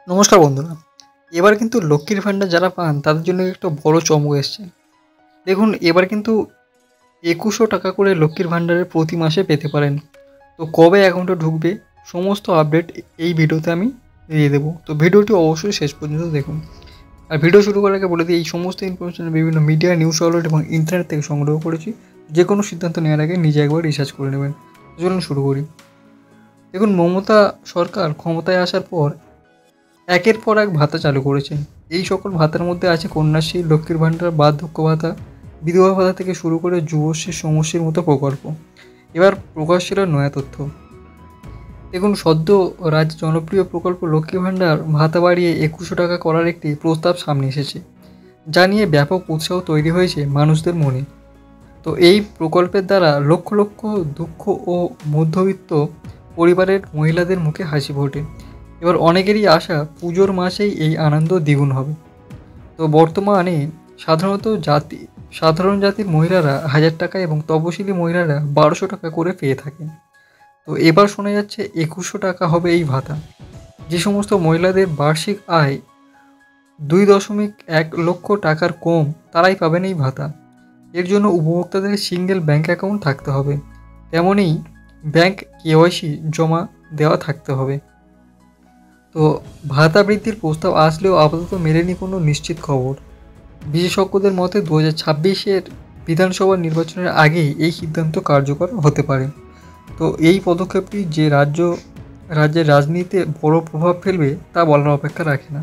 নমস্কার বন্ধুরা। এবার কিন্তু লক্ষ্মীর ভাণ্ডার যারা পান তাদের জন্য একটা বড় চমক এসছে। দেখুন, এবার কিন্তু ২১০০ টাকা করে লক্ষ্মীর ভাণ্ডারের প্রতি মাসে পেতে পারেন। তো কবে অ্যাকাউন্টে ঢুকবে সমস্ত আপডেট এই ভিডিওতে আমি দিয়ে দেবো। তো ভিডিওটি অবশ্যই শেষ পর্যন্ত দেখুন। আর ভিডিও শুরু করার আগে বলে দিই, এই সমস্ত ইনফরমেশন বিভিন্ন মিডিয়া, নিউজ আউটলেট এবং ইন্টারনেট থেকে সংগ্রহ করেছি। যে কোনো সিদ্ধান্ত নেওয়ার আগে নিজে একবার রিসার্চ করে নেবেন। চলুন শুরু করি। দেখুন, মমতা সরকার ক্ষমতায় আসার পর একের পর এক ভাতা চালু করেছেন। এই সকল ভাতার মধ্যে আছে কন্যাশ্রী, লক্ষ্মীর ভাণ্ডার, বার্ধক্য ভাতা, বিধবা ভাতা থেকে শুরু করে যুবশ্রী, সমশ্রীর মতো প্রকল্প। এবার প্রকাশ ছিল নয়া তথ্য। দেখুন, সদ্য রাজ্যে জনপ্রিয় প্রকল্প লক্ষ্মী ভাণ্ডার ভাতা বাড়িয়ে ২১০০ টাকা করার একটি প্রস্তাব সামনে এসেছে, যা নিয়ে ব্যাপক উৎসাহ তৈরি হয়েছে মানুষদের মনে। তো এই প্রকল্পের দ্বারা লক্ষ লক্ষ দুঃখ ও মধ্যবিত্ত পরিবারের মহিলাদের মুখে হাসি ফোটে। এবার অনেকেরই আশা পুজোর মাসেই এই আনন্দ দ্বিগুণ হবে। তো বর্তমানে সাধারণ জাতির মহিলারা ১০০০ টাকা এবং তপশিলি মহিলারা ১২০০ টাকা করে পেয়ে থাকেন। তো এবার শোনা যাচ্ছে ২১০০ টাকা হবে এই ভাতা। যে সমস্ত মহিলাদের বার্ষিক আয় ২.১ লক্ষ টাকার কম, তারাই পাবেন এই ভাতা। এর জন্য উপভোক্তাদের সিঙ্গেল ব্যাঙ্ক অ্যাকাউন্ট থাকতে হবে, তেমনই ব্যাঙ্ক কেওয়াইসি জমা দেওয়া থাকতে হবে। তো ভাতা বৃদ্ধির প্রস্তাব আসলেও আপাতত মেলেনি কোনো নিশ্চিত খবর। বিশেষজ্ঞদের মতে ২০২৬-এর বিধানসভা নির্বাচনের আগেই এই সিদ্ধান্ত কার্যকর হতে পারে। তো এই পদক্ষেপটি যে রাজ্যের রাজনীতিতে বড় প্রভাব ফেলবে তা বলার অপেক্ষা রাখে না।